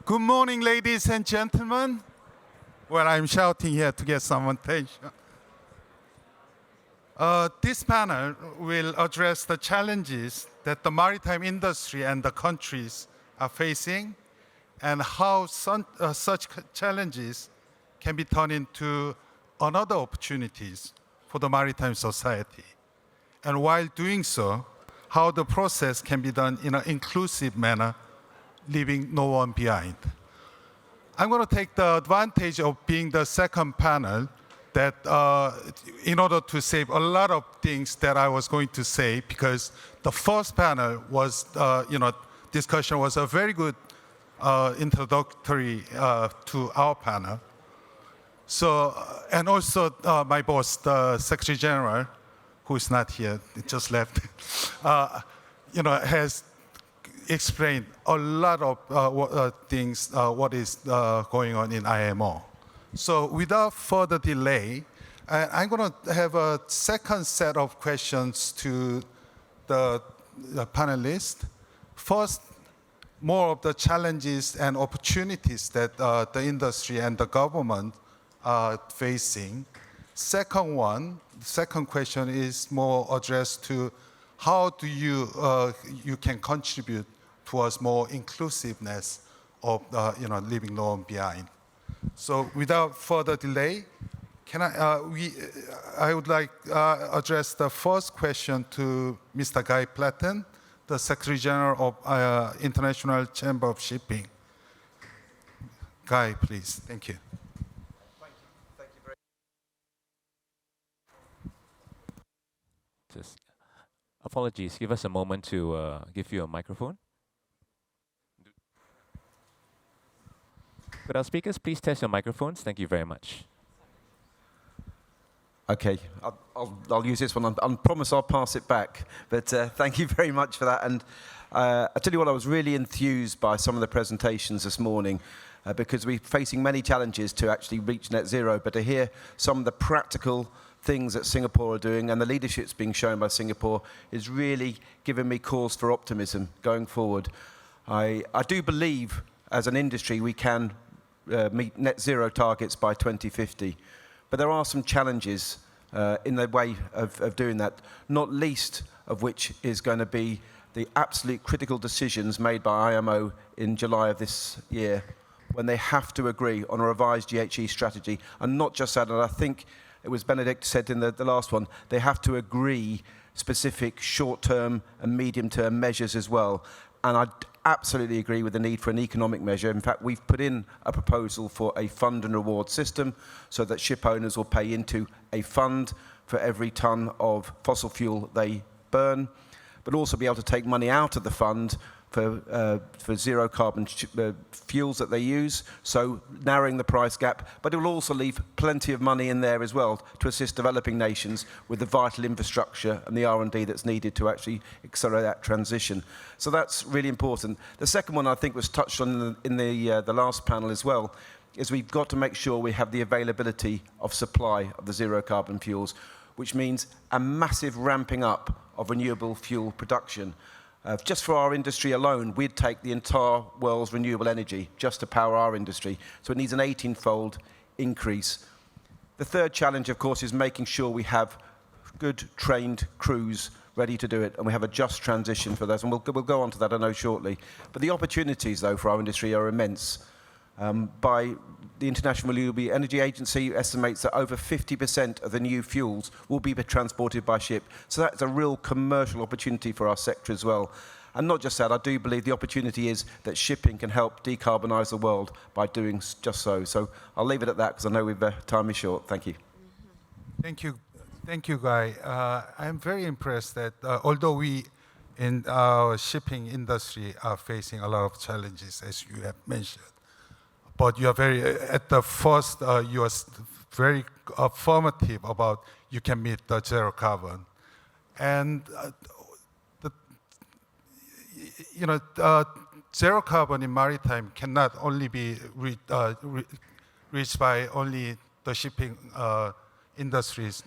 Good morning, ladies and gentlemen. Well, I'm shouting here to get some attention. This panel will address the challenges that the maritime industry and the countries are facing and how such challenges can be turned into another opportunities for the maritime society. And while doing so, how the process can be done in an inclusive manner, leaving no one behind. I'm going to take the advantage of being the second panel that in order to save a lot of things that I was going to say, because the first panel was, discussion was a very good introductory to our panel. So, and also my boss, the Secretary General, who is not here, just left, has explained a lot of things, what is going on in IMO. So without further delay, I'm going to have a second set of questions to the panelists. First, more of the challenges and opportunities that the industry and the government are facing. Second question is more addressed to how do you can contribute towards more inclusiveness of leaving no one behind. So without further delay, I would like address the first question to Mr. Guy Platten, the Secretary General of International Chamber of Shipping. Guy, please. Thank you. Thank you very much. Apologies. Give us a moment to give you a microphone. Could our speakers please test your microphones? Thank you very much. Okay, I'll use this one. I promise I'll pass it back. But thank you very much for that. And I tell you what, I was really enthused by some of the presentations this morning because we're facing many challenges to actually reach net zero. But to hear some of the practical things that Singapore are doing and the leadership's being shown by Singapore is really giving me cause for optimism going forward. I do believe as an industry we can meet net zero targets by 2050. But there are some challenges in the way of doing that, not least of which is going to be the absolute critical decisions made by IMO in July of this year when they have to agree on a revised GHG strategy. And not just that, and I think it was Benedict said in the last one, they have to agree specific short-term and medium-term measures as well. And I absolutely agree with the need for an economic measure. In fact, we've put in a proposal for a fund and reward system so that ship owners will pay into a fund for every ton of fossil fuel they burn, but also be able to take money out of the fund for zero carbon fuels that they use, so narrowing the price gap, but it will also leave plenty of money in there as well to assist developing nations with the vital infrastructure and the R&D that's needed to actually accelerate that transition. So that's really important. The second one I think was touched on in the last panel as well, is we've got to make sure we have the availability of supply of the zero carbon fuels, which means a massive ramping up of renewable fuel production. Just for our industry alone, we'd take the entire world's renewable energy just to power our industry. So it needs an 18-fold increase. The third challenge, of course, is making sure we have good trained crews ready to do it, and we have a just transition for those. And we'll go on to that, I know, shortly. But the opportunities, though, for our industry are immense. By the International Renewable Energy Agency estimates that over 50% of the new fuels will be transported by ship. So that's a real commercial opportunity for our sector as well. And not just that, I do believe the opportunity is that shipping can help decarbonise the world by doing just so. So I'll leave it at that because I know time is short. Thank you. Thank you. Thank you, Guy. I'm very impressed that although we in our shipping industry are facing a lot of challenges, as you have mentioned, but you are very, at the first, you are very affirmative about you can meet the zero carbon. And, zero carbon in maritime cannot only be reached by only the shipping industries,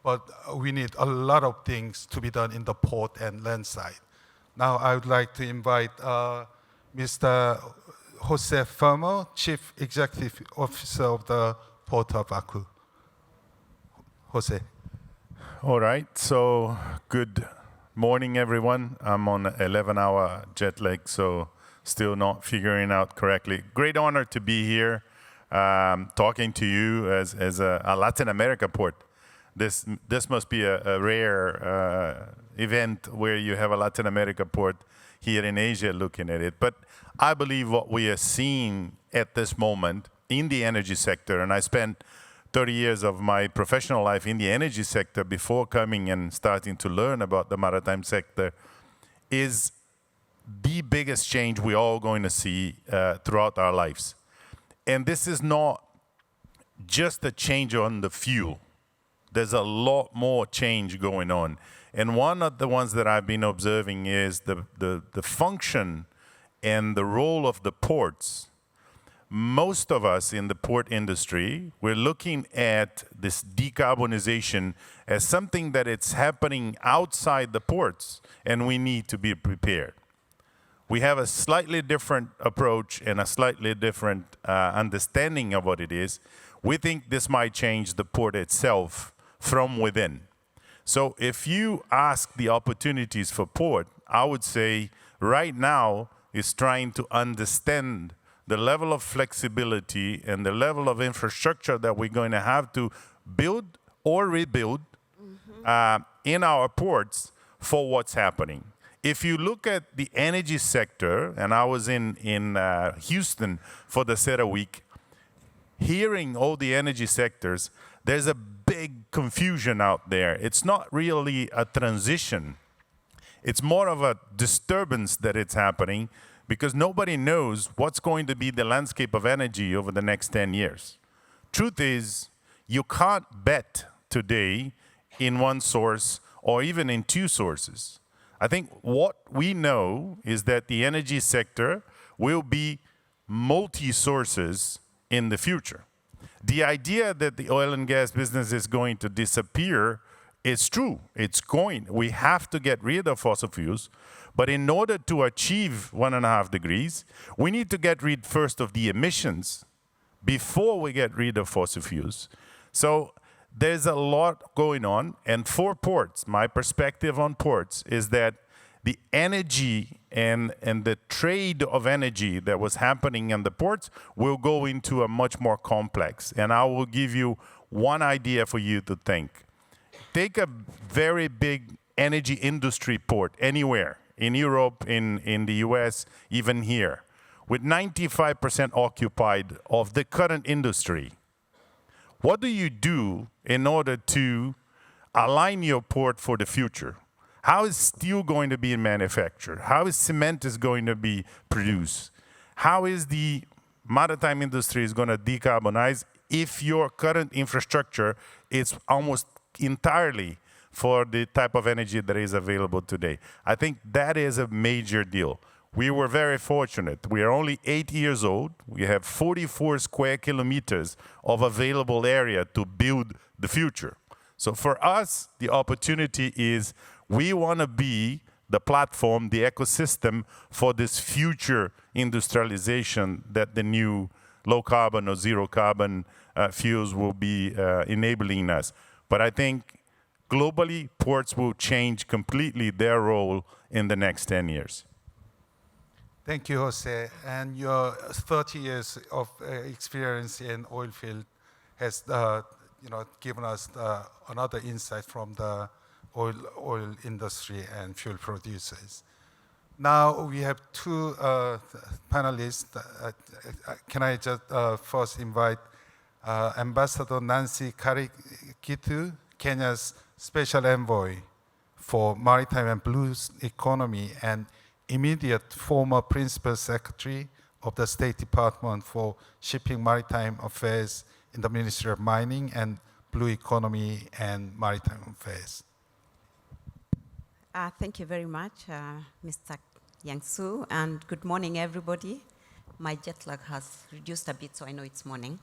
but we need a lot of things to be done in the port and land side. Now I would like to invite Mr. Jose Fermo, Chief Executive Officer of the Port of Aku. Jose. All right, so good morning, everyone. I'm on an 11-hour jet lag, so still not figuring out correctly. Great honor to be here talking to you as a Latin America port. This must be a rare event where you have a Latin America port here in Asia looking at it. But I believe what we are seeing at this moment in the energy sector, and I spent 30 years of my professional life in the energy sector before coming and starting to learn about the maritime sector, is the biggest change we're all going to see throughout our lives. And this is not just a change on the fuel. There's a lot more change going on. And one of the ones that I've been observing is the function and the role of the ports. Most of us in the port industry, we're looking at this decarbonization as something that it's happening outside the ports, and we need to be prepared. We have a slightly different approach and a slightly different understanding of what it is. We think this might change the port itself from within. So if you ask the opportunities for port, I would say right now is trying to understand the level of flexibility and the level of infrastructure that we're going to have to build or rebuild in our ports for what's happening. If you look at the energy sector, and I was in Houston for the CETA week, hearing all the energy sectors, there's a big confusion out there. It's not really a transition. It's more of a disturbance that it's happening because nobody knows what's going to be the landscape of energy over the next 10 years. Truth is, you can't bet today in one source or even in two sources. I think what we know is that the energy sector will be multi-sources in the future. The idea that the oil and gas business is going to disappear is true. It's going. We have to get rid of fossil fuels. But in order to achieve 1.5 degrees, we need to get rid first of the emissions before we get rid of fossil fuels. So there's a lot going on. And for ports, my perspective on ports is that the energy and the trade of energy that was happening in the ports will go into a much more complex. And I will give you one idea for you to think. Take a very big energy industry port anywhere, in Europe, in the US, even here, with 95% occupied of the current industry. What do you do in order to align your port for the future? How is steel going to be manufactured? How is cement is going to be produced? How is the maritime industry is going to decarbonize if your current infrastructure is almost entirely for the type of energy that is available today? I think that is a major deal. We were very fortunate. We are only 8 years old. We have 44 square kilometers of available area to build the future. So for us, the opportunity is we want to be the platform, the ecosystem for this future industrialization that the new low carbon or zero carbon fuels will be enabling us. But I think globally, ports will change completely their role in the next 10 years. Thank you, Jose. And your 30 years of experience in oil field has given us another insight from the oil industry and fuel producers. Now we have two panelists. Can I just first invite Ambassador Nancy Karikitu, Kenya's Special Envoy for Maritime and Blue Economy and immediate former Principal Secretary of the State Department for Shipping Maritime Affairs in the Ministry of Mining and Blue Economy and Maritime Affairs. Thank you very much, Mr. Yang-Su, and good morning, everybody. My jet lag has reduced a bit, so I know it's morning.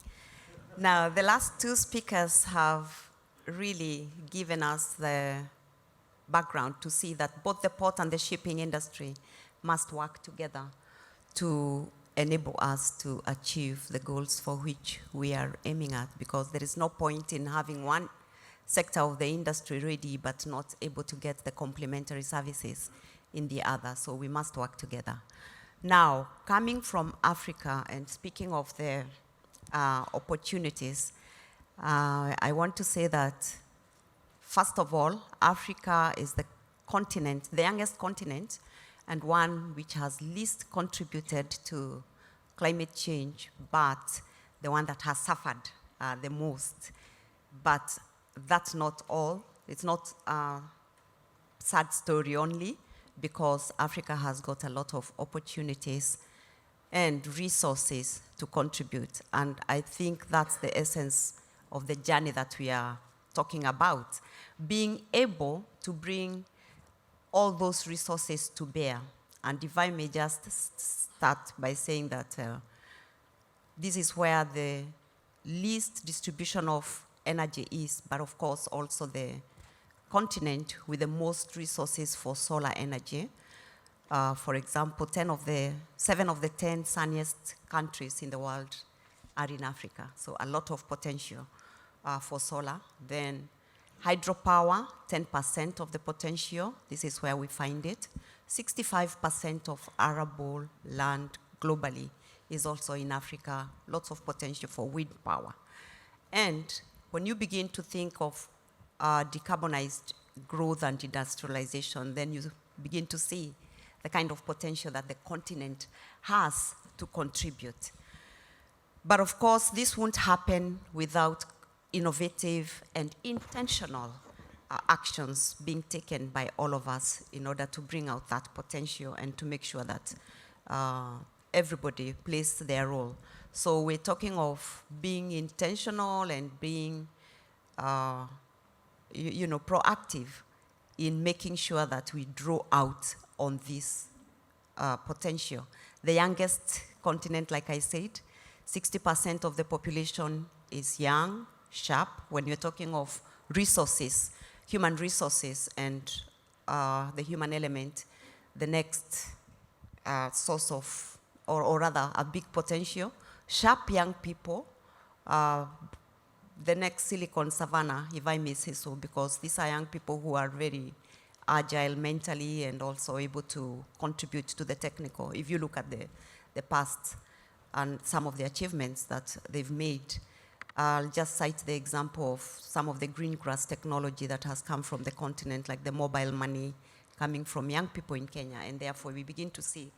Now, the last two speakers have really given us the background to see that both the port and the shipping industry must work together to enable us to achieve the goals for which we are aiming at, because there is no point in having one sector of the industry ready but not able to get the complementary services in the other. So we must work together. Now, coming from Africa and speaking of the opportunities, I want to say that, first of all, Africa is the continent, the youngest continent, and one which has least contributed to climate change, but the one that has suffered the most. But that's not all. It's not a sad story only, because Africa has got a lot of opportunities and resources to contribute. And I think that's the essence of the journey that we are talking about. Being able to bring all those resources to bear. And if I may just start by saying that this is where the least distribution of energy is, but of course also the continent with the most resources for solar energy. For example, 7 of the 10 sunniest countries in the world are in Africa. So a lot of potential for solar. Then hydropower, 10% of the potential. This is where we find it. 65% of arable land globally is also in Africa. Lots of potential for wind power. And when you begin to think of decarbonized growth and industrialization, then you begin to see the kind of potential that the continent has to contribute. But of course, this won't happen without innovative and intentional actions being taken by all of us in order to bring out that potential and to make sure that everybody plays their role. So we're talking of being intentional and being proactive in making sure that we draw out on this potential. The youngest continent, like I said, 60% of the population is young, sharp. When you're talking of resources, human resources and the human element, the next source of, or rather a big potential, sharp young people, the next Silicon Savannah, if I may say so, because these are young people who are very agile mentally and also able to contribute to the technical. If you look at the past and some of the achievements that they've made, I'll just cite the example of some of the green grass technology that has come from the continent, like the mobile money coming from young people in Kenya. And therefore, we begin to see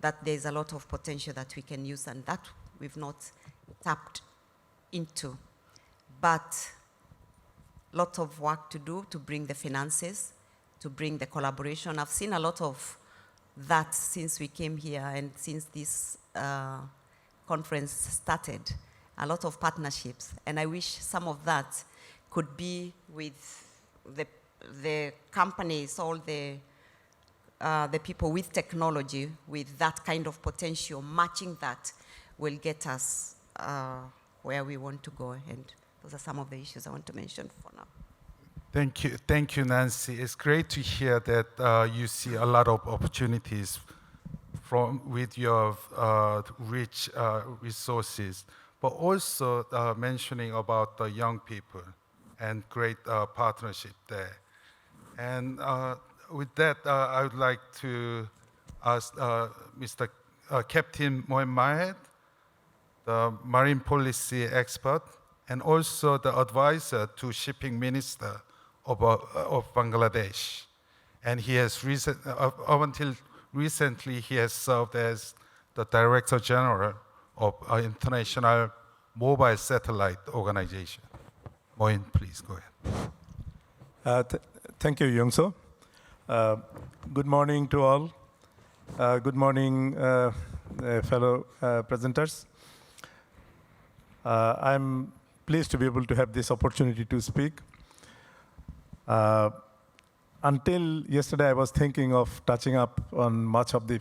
that there's a lot of potential that we can use and that we've not tapped into. But a lot of work to do to bring the finances, to bring the collaboration. I've seen a lot of that since we came here and since this conference started, a lot of partnerships. And I wish some of that could be with the companies, all the people with technology, with that kind of potential. Matching that will get us where we want to go. And those are some of the issues I want to mention for now. Thank you, Nancy. It's great to hear that you see a lot of opportunities with your rich resources, but also mentioning about the young people and great partnership there. And with that, I would like to ask Mr. Captain Mohammed, the marine policy expert, and also the advisor to shipping minister of Bangladesh. And he has up until recently, he has served as the Director General of International Mobile Satellite Organization. Moin, please go ahead. Thank you, Youngso. Good morning to all. Good morning, fellow presenters. I'm pleased to be able to have this opportunity to speak. Until yesterday, I was thinking of touching up on much of the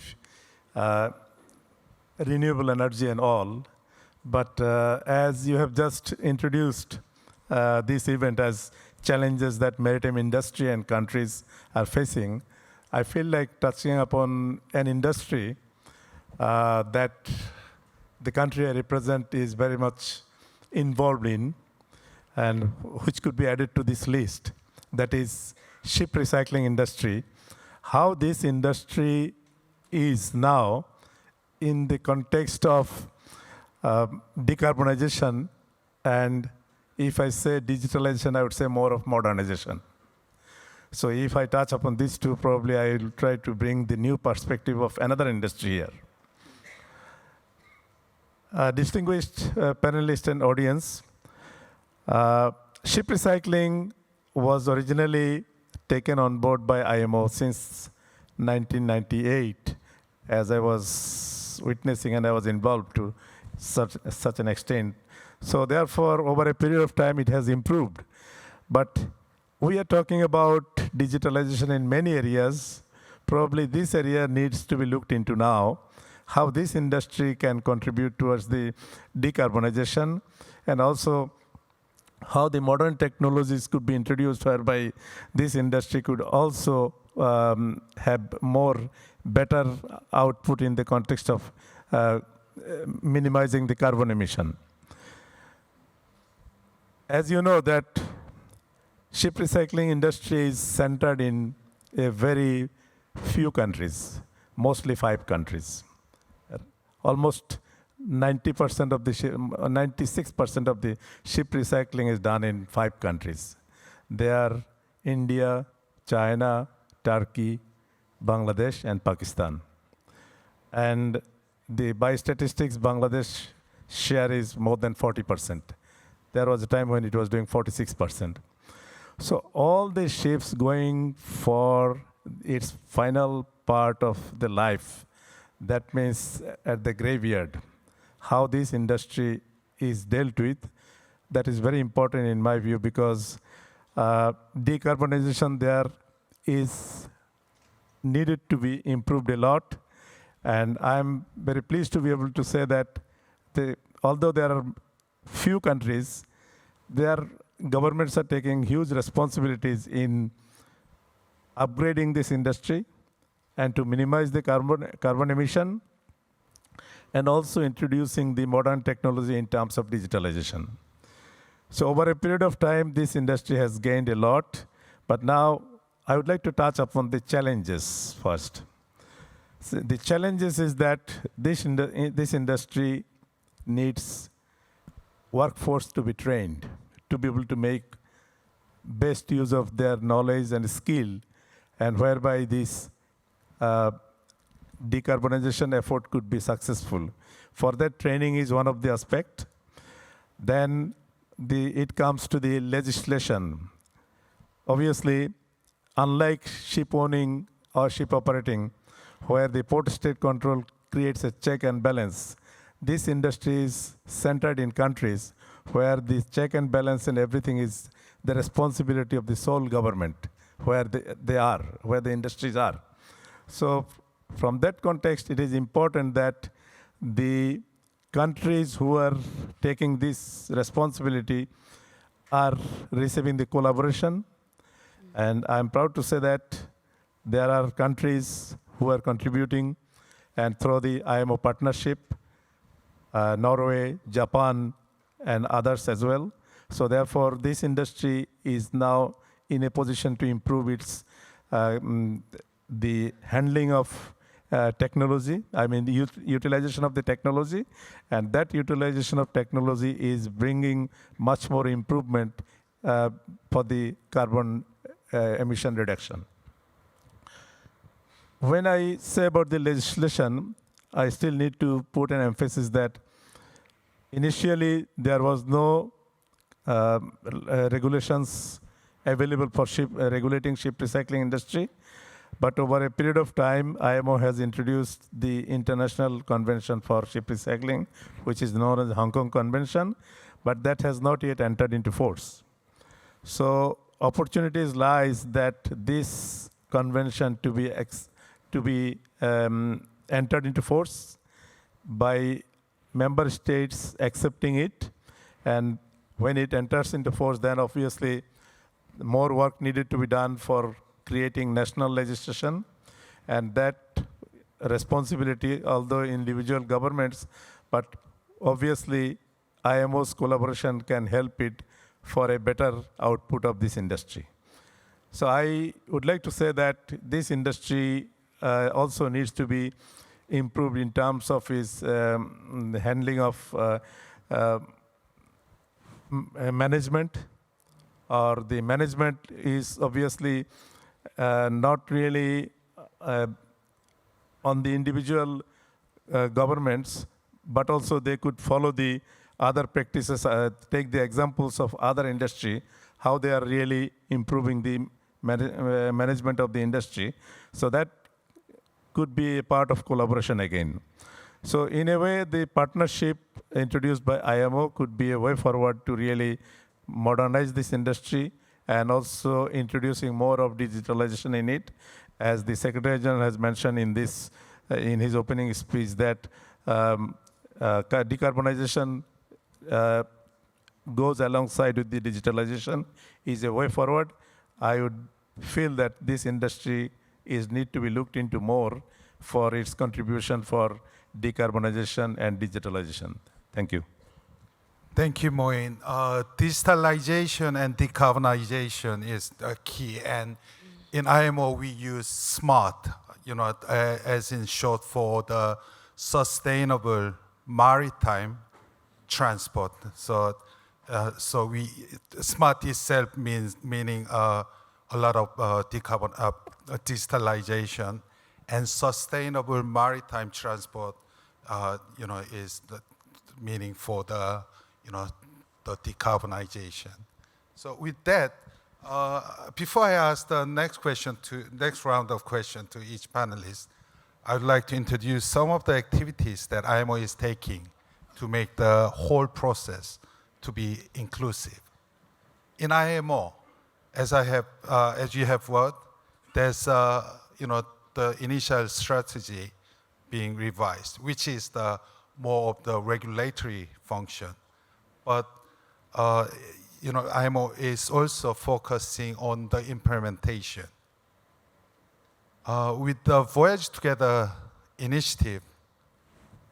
renewable energy and all. But as you have just introduced this event as challenges that maritime industry and countries are facing, I feel like touching upon an industry that the country I represent is very much involved in, and which could be added to this list, that is ship recycling industry. How this industry is now in the context of decarbonization, and if I say digitalization, I would say more of modernization. So if I touch upon these two, probably I will try to bring the new perspective of another industry here. Distinguished panelists and audience, ship recycling was originally taken on board by IMO since 1998, as I was witnessing and I was involved to such an extent. So therefore, over a period of time, it has improved. But we are talking about digitalization in many areas. Probably this area needs to be looked into now, how this industry can contribute towards the decarbonization, and also how the modern technologies could be introduced whereby this industry could also have better output in the context of minimizing the carbon emission. As you know that ship recycling industry is centered in a very few countries, mostly 5 countries. Almost 90% of the 96% of the ship recycling is done in 5 countries. They are India, China, Turkey, Bangladesh, and Pakistan. And by statistics, Bangladesh share is more than 40%. There was a time when it was doing 46%. So all the ships going for its final part of the life, that means at the graveyard, how this industry is dealt with, that is very important in my view, because decarbonization there is needed to be improved a lot. And I'm very pleased to be able to say that although there are few countries, their governments are taking huge responsibilities in upgrading this industry and to minimize the carbon emission, and also introducing the modern technology in terms of digitalization. So over a period of time, this industry has gained a lot, but now I would like to touch upon the challenges first. So the challenges is that this industry needs workforce to be trained, to be able to make best use of their knowledge and skill, and whereby this decarbonization effort could be successful. For that, training is one of the aspects. Then it comes to the legislation. Obviously, unlike ship owning or ship operating, where the port state control creates a check and balance, this industry is centered in countries where the check and balance and everything is the responsibility of the sole government, where where the industries are. So from that context, it is important that the countries who are taking this responsibility are receiving the collaboration. And I'm proud to say that there are countries who are contributing, and through the IMO partnership, Norway, Japan, and others as well. So therefore, this industry is now in a position to improve its the handling of technology, I mean the utilization of the technology, and that utilization of technology is bringing much more improvement for the carbon emission reduction. When I say about the legislation, I still need to put an emphasis that initially there was no regulations available for regulating ship recycling industry. But over a period of time, IMO has introduced the International Convention for Ship Recycling, which is known as the Hong Kong Convention, but that has not yet entered into force. So opportunities lies that this convention to be entered into force by member states accepting it, and when it enters into force, then obviously more work needed to be done for creating national legislation, and that responsibility, although individual governments, but obviously, IMO's collaboration can help it for a better output of this industry. So I would like to say that this industry also needs to be improved in terms of its the handling of management, or the management is obviously not really on the individual governments, but also they could follow the other practices, take the examples of other industry, how they are really improving the management of the industry. So that could be a part of collaboration again. So in a way, the partnership introduced by IMO could be a way forward to really modernize this industry and also introducing more of digitalization in it. As the Secretary General has mentioned in this, in his opening speech, that decarbonization goes alongside with the digitalization is a way forward. I would feel that this industry need to be looked into more for its contribution for decarbonization and digitalization. Thank you. Thank you, Moin. Digitalization and decarbonization is a key, and in IMO we use SMART, as in short for the Sustainable Maritime Transport. So SMART itself meaning a lot of digitalization, and sustainable maritime transport, is the meaning for the the decarbonization. So with that, before I ask the next round of questions to each panelist, I would like to introduce some of the activities that IMO is taking to make the whole process to be inclusive. In IMO, as you have heard, there's the initial strategy being revised, which is the more of the regulatory function. But IMO is also focusing on the implementation. With the Voyage Together initiative,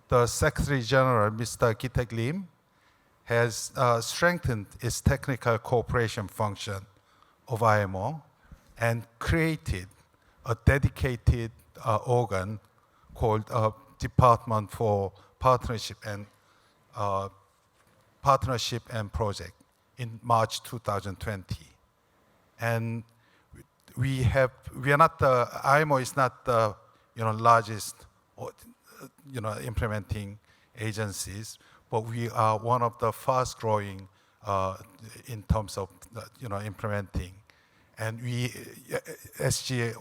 the Secretary General, Mr. Gitek Lim, has strengthened its technical cooperation function of IMO and created a dedicated organ called Department for Partnership and Project in March 2020. And IMO is not the largest implementing agencies, but we are one of the fast growing in terms of implementing. And SGA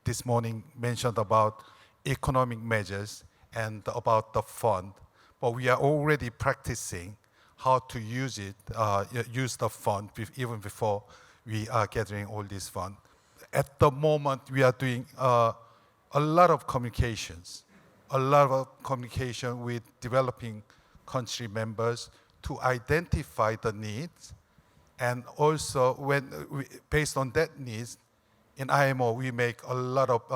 this morning mentioned about economic measures and about the fund, but we are already practicing how to use the fund even before we are gathering all this fund. At the moment, we are doing a lot of communication with developing country members to identify the needs, and also based on that needs, in IMO we make a lot of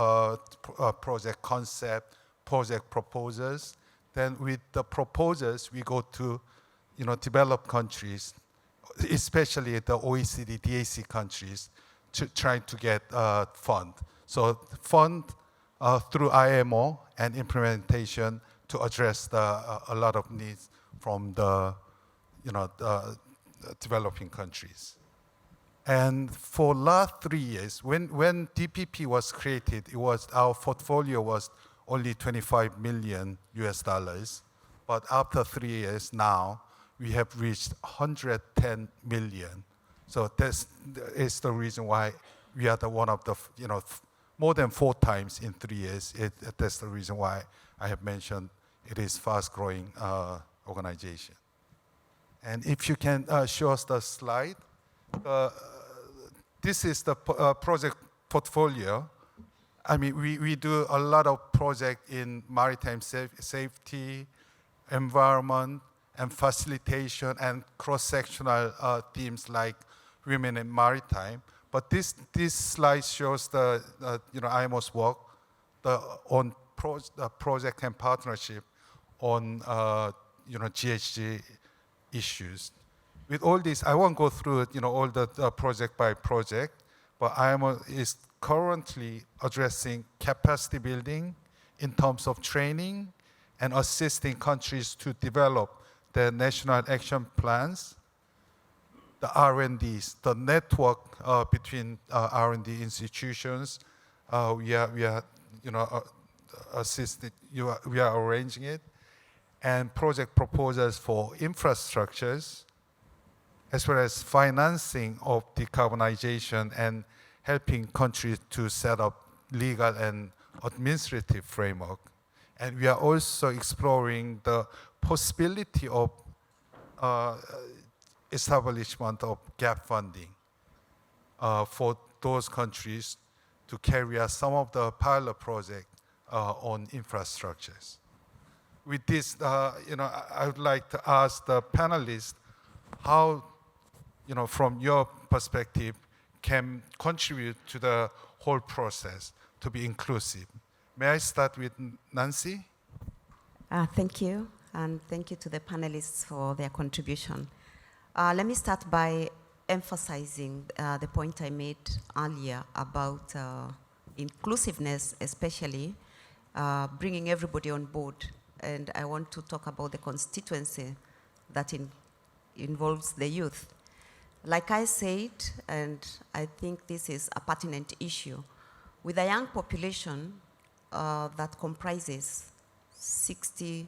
project concept, project proposals. Then with the proposals, we go to developed countries, especially the OECD, DAC countries, to try to get fund. So fund through IMO and implementation to address a lot of needs from the developing countries. And for last 3 years, when DPP was created, our portfolio was only $25 million US. But after 3 years now, we have reached 110 million. So that is the reason why we are one of the, more than 4 times in 3 years. That's the reason why I have mentioned it is fast-growing organization. And if you can show us the slide. This is the project portfolio. I mean, we do a lot of projects in maritime safety, environment, and facilitation, and cross-sectional themes like women in maritime. But this slide shows the IMO's work on project and partnership on GHG issues. With all this, I won't go through all the project by project, but IMO is currently addressing capacity building in terms of training and assisting countries to develop their national action plans, the R&Ds, the network between R&D institutions. We are assisting. We are arranging it, and project proposals for infrastructures, as well as financing of decarbonization and helping countries to set up legal and administrative framework. And we are also exploring the possibility of establishment of gap funding for those countries to carry out some of the pilot projects on infrastructures. With this, I would like to ask the panelists how, from your perspective, can contribute to the whole process to be inclusive. May I start with Nancy? Thank you, and thank you to the panelists for their contribution. Let me start by emphasizing the point I made earlier about inclusiveness, especially bringing everybody on board. And I want to talk about the constituency that involves the youth. Like I said, and I think this is a pertinent issue, with a young population that comprises 60%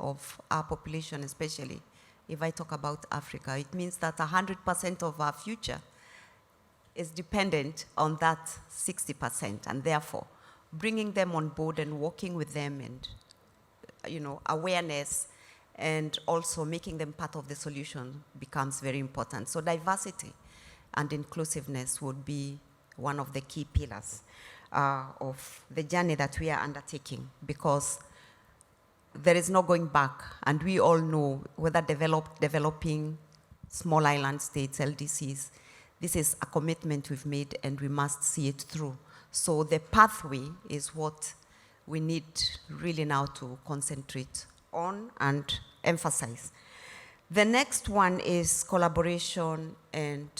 of our population, especially if I talk about Africa, it means that 100% of our future is dependent on that 60%, and therefore bringing them on board and working with them and awareness and also making them part of the solution becomes very important. So diversity and inclusiveness would be one of the key pillars of the journey that we are undertaking, because there is no going back, and we all know, whether developing small island states, LDCs, this is a commitment we've made and we must see it through. So the pathway is what we need really now to concentrate on and emphasize. The next one is collaboration and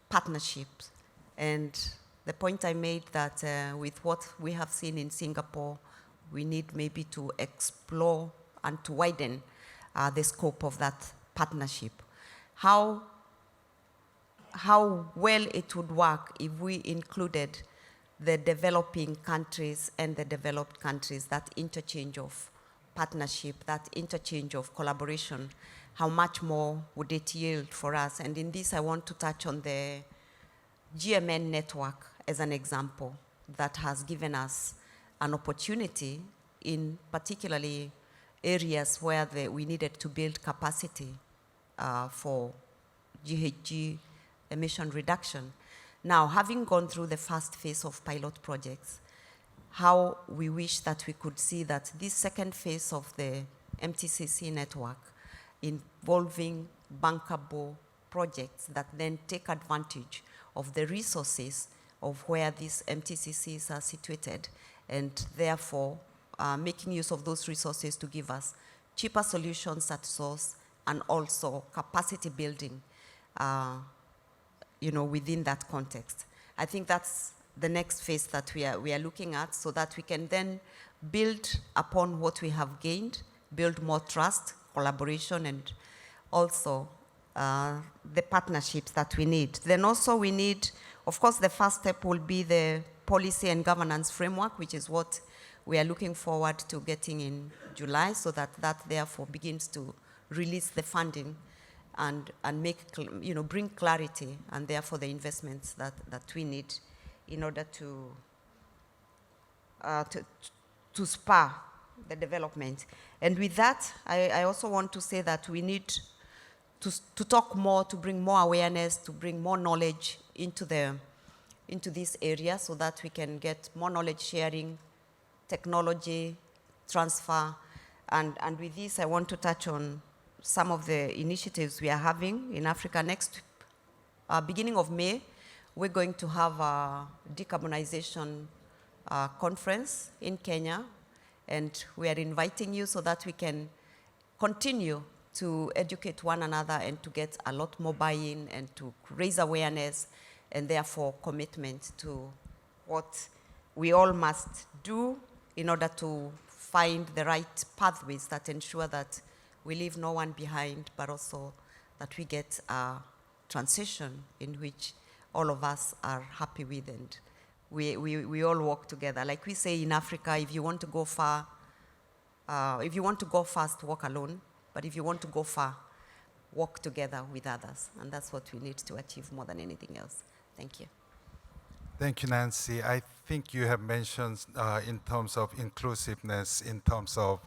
partnerships. And the point I made that with what we have seen in Singapore, we need maybe to explore and to widen the scope of that partnership. How well it would work if we included the developing countries and the developed countries, that interchange of partnership, that interchange of collaboration, how much more would it yield for us? And in this, I want to touch on the GMN network as an example that has given us an opportunity in particularly areas where we needed to build capacity for GHG emission reduction. Now, having gone through the first phase of pilot projects, how we wish that we could see that this second phase of the MTCC network involving bankable projects that then take advantage of the resources of where these MTCCs are situated, and therefore making use of those resources to give us cheaper solutions at source and also capacity building within that context. I think that's the next phase that we are looking at, so that we can then build upon what we have gained, build more trust, collaboration, and also the partnerships that we need. Then also we need, of course, the first step will be the policy and governance framework, which is what we are looking forward to getting in July, so that therefore begins to release the funding and make, bring clarity, and therefore the investments that we need in order to spur the development. And with that, I also want to say that we need to talk more, to bring more awareness, to bring more knowledge into this area, so that we can get more knowledge sharing, technology transfer. And with this, I want to touch on some of the initiatives we are having in Africa. Next, beginning of May, we're going to have a decarbonization conference in Kenya, and we are inviting you so that we can continue to educate one another and to get a lot more buy-in and to raise awareness and therefore commitment to what we all must do in order to find the right pathways that ensure that we leave no one behind, but also that we get a transition in which all of us are happy with and we all work together. Like we say in Africa, if you want to go far, if you want to go fast, walk alone. But if you want to go far, walk together with others. And that's what we need to achieve more than anything else. Thank you. Thank you, Nancy. I think you have mentioned in terms of inclusiveness, in terms of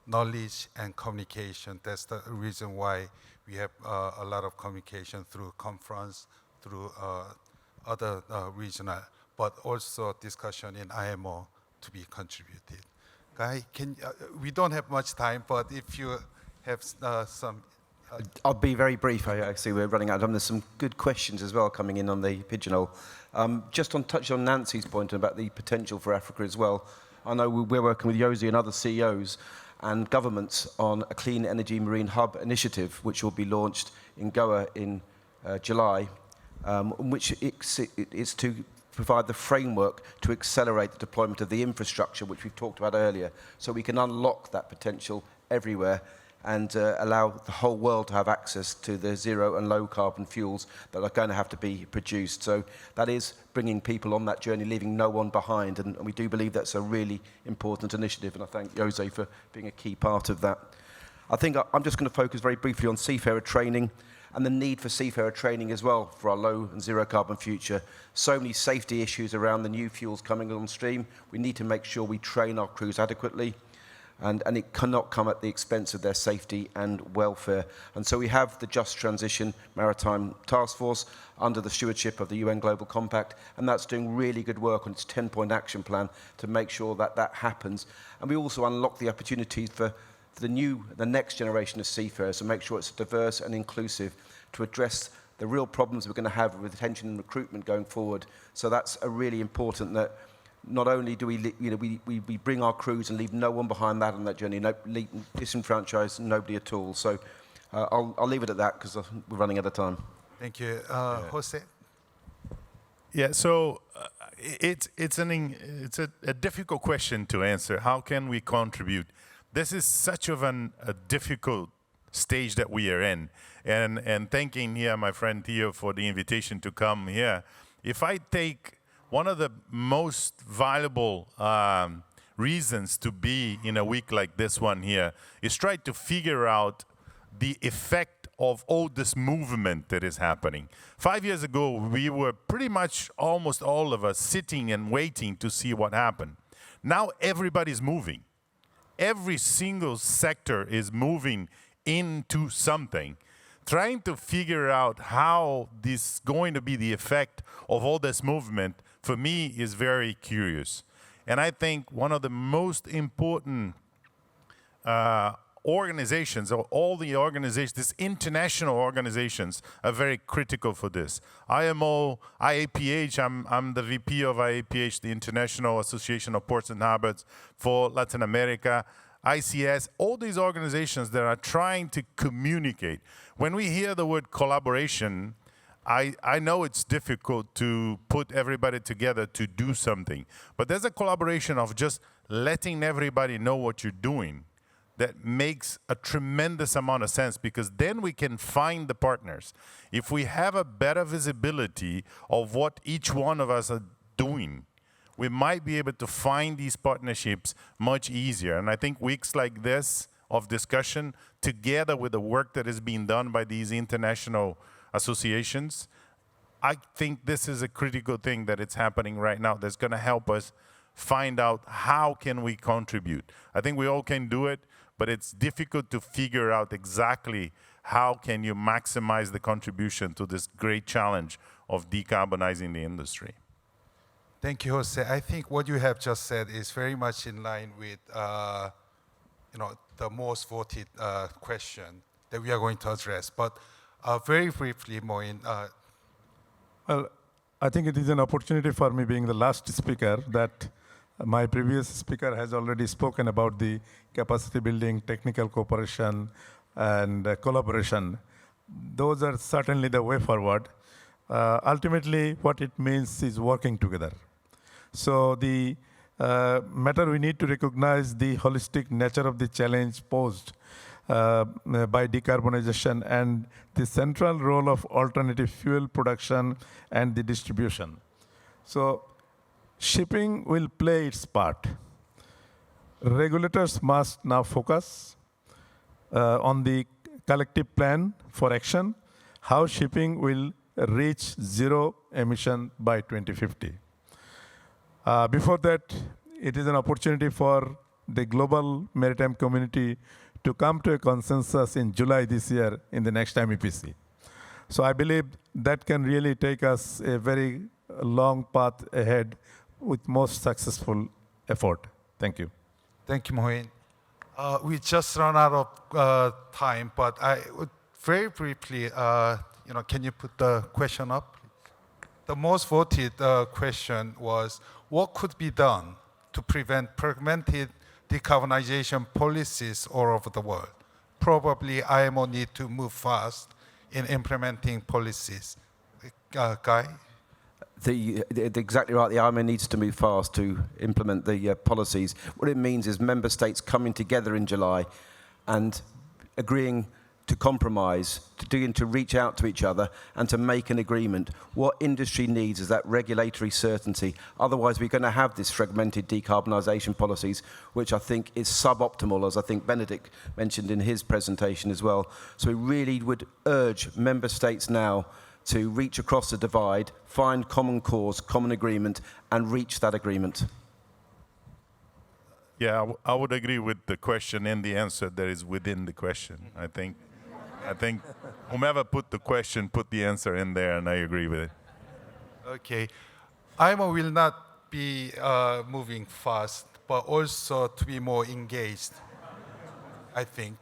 knowledge and communication. That's the reason why we have a lot of communication through conference, through other regional, but also discussion in IMO to be contributed. Guy, we don't have much time, but if you have some. I'll be very brief. I see we're running out of time. There's some good questions as well coming in on the Pigeonhole. Just on touch on Nancy's point about the potential for Africa as well. I know we're working with Yosi and other CEOs and governments on a Clean Energy Marine Hub initiative, which will be launched in Goa in July, which is to provide the framework to accelerate the deployment of the infrastructure, which we've talked about earlier, so we can unlock that potential everywhere and allow the whole world to have access to the zero and low carbon fuels that are going to have to be produced. So that is bringing people on that journey, leaving no one behind, and we do believe that's a really important initiative, and I thank Jose for being a key part of that. I think I'm just going to focus very briefly on seafarer training and the need for seafarer training as well for our low and zero carbon future. So many safety issues around the new fuels coming on stream. We need to make sure we train our crews adequately, and it cannot come at the expense of their safety and welfare. And so we have the Just Transition Maritime Task Force under the stewardship of the UN Global Compact, and that's doing really good work on its 10-point action plan to make sure that that happens. And we also unlock the opportunities for the next generation of seafarers to make sure it's diverse and inclusive to address the real problems we're going to have with retention and recruitment going forward. So that's a really important that not only do we bring our crews and leave no one behind that on that journey, disenfranchise nobody at all. So I'll leave it at that because we're running out of time. Thank you. Jose? Yeah, so it's a difficult question to answer. How can we contribute? This is such of a difficult stage that we are in. And thanking here my friend Theo for the invitation to come here. If I take one of the most valuable reasons to be in a week like this one here is try to figure out the effect of all this movement that is happening. 5 years ago, we were pretty much almost all of us sitting and waiting to see what happened. Now everybody's moving. Every single sector is moving into something, trying to figure out how this is going to be the effect of all this movement, for me, is very curious. And I think one of the most important organizations, or all the organizations, these international organizations, are very critical for this. IMO, IAPH, I'm the VP of IAPH, the International Association of Ports and Harbors for Latin America, ICS, all these organizations that are trying to communicate. When we hear the word collaboration, I know it's difficult to put everybody together to do something, but there's a collaboration of just letting everybody know what you're doing that makes a tremendous amount of sense, because then we can find the partners. If we have a better visibility of what each one of us are doing, we might be able to find these partnerships much easier. And I think weeks like this of discussion, together with the work that is being done by these international associations, I think this is a critical thing that it's happening right now that's going to help us find out how can we contribute. I think we all can do it, but it's difficult to figure out exactly how can you maximize the contribution to this great challenge of decarbonizing the industry. Thank you, Jose. I think what you have just said is very much in line with the most voted question that we are going to address. But very briefly, Moin. Well, I think it is an opportunity for me, being the last speaker, that My previous speaker has already spoken about the capacity building, technical cooperation, and collaboration. Those are certainly the way forward. Ultimately, what it means is working together. So the matter we need to recognize the holistic nature of the challenge posed by decarbonization and the central role of alternative fuel production and the distribution. So shipping will play its part. Regulators must now focus on the collective plan for action, how shipping will reach zero emission by 2050. Before that, it is an opportunity for the global maritime community to come to a consensus in July this year in the next MEPC. So I believe that can really take us a very long path ahead with most successful effort. Thank you. Thank you, Mohin. We just run out of time, but I would very briefly, can you put the question up? The most voted question was, what could be done to prevent fragmented decarbonization policies all over the world? Probably IMO need to move fast in implementing policies. Guy? Exactly right. The IMO needs to move fast to implement the policies. What it means is member states coming together in July and agreeing to compromise, to reach out to each other and to make an agreement. What industry needs is that regulatory certainty. Otherwise, we're going to have this fragmented decarbonisation policies, which I think is suboptimal, as I think Benedict mentioned in his presentation as well. So we really would urge member states now to reach across the divide, find common cause, common agreement, and reach that agreement. Yeah, I would agree with the question and the answer that is within the question. I think whomever put the question put the answer in there, and I agree with it. Okay. IMO will not be moving fast, but also to be more engaged, I think.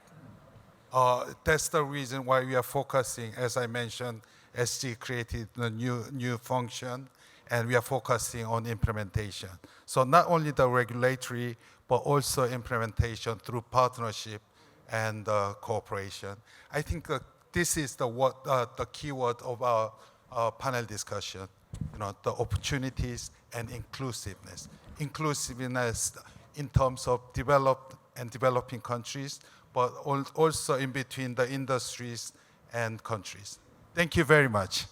That's the reason why we are focusing, as I mentioned, SG created a new function, and we are focusing on implementation. So not only the regulatory, but also implementation through partnership and cooperation. I think this is the keyword of our panel discussion, the opportunities and inclusiveness. Inclusiveness in terms of developed and developing countries, but also in between the industries and countries. Thank you very much.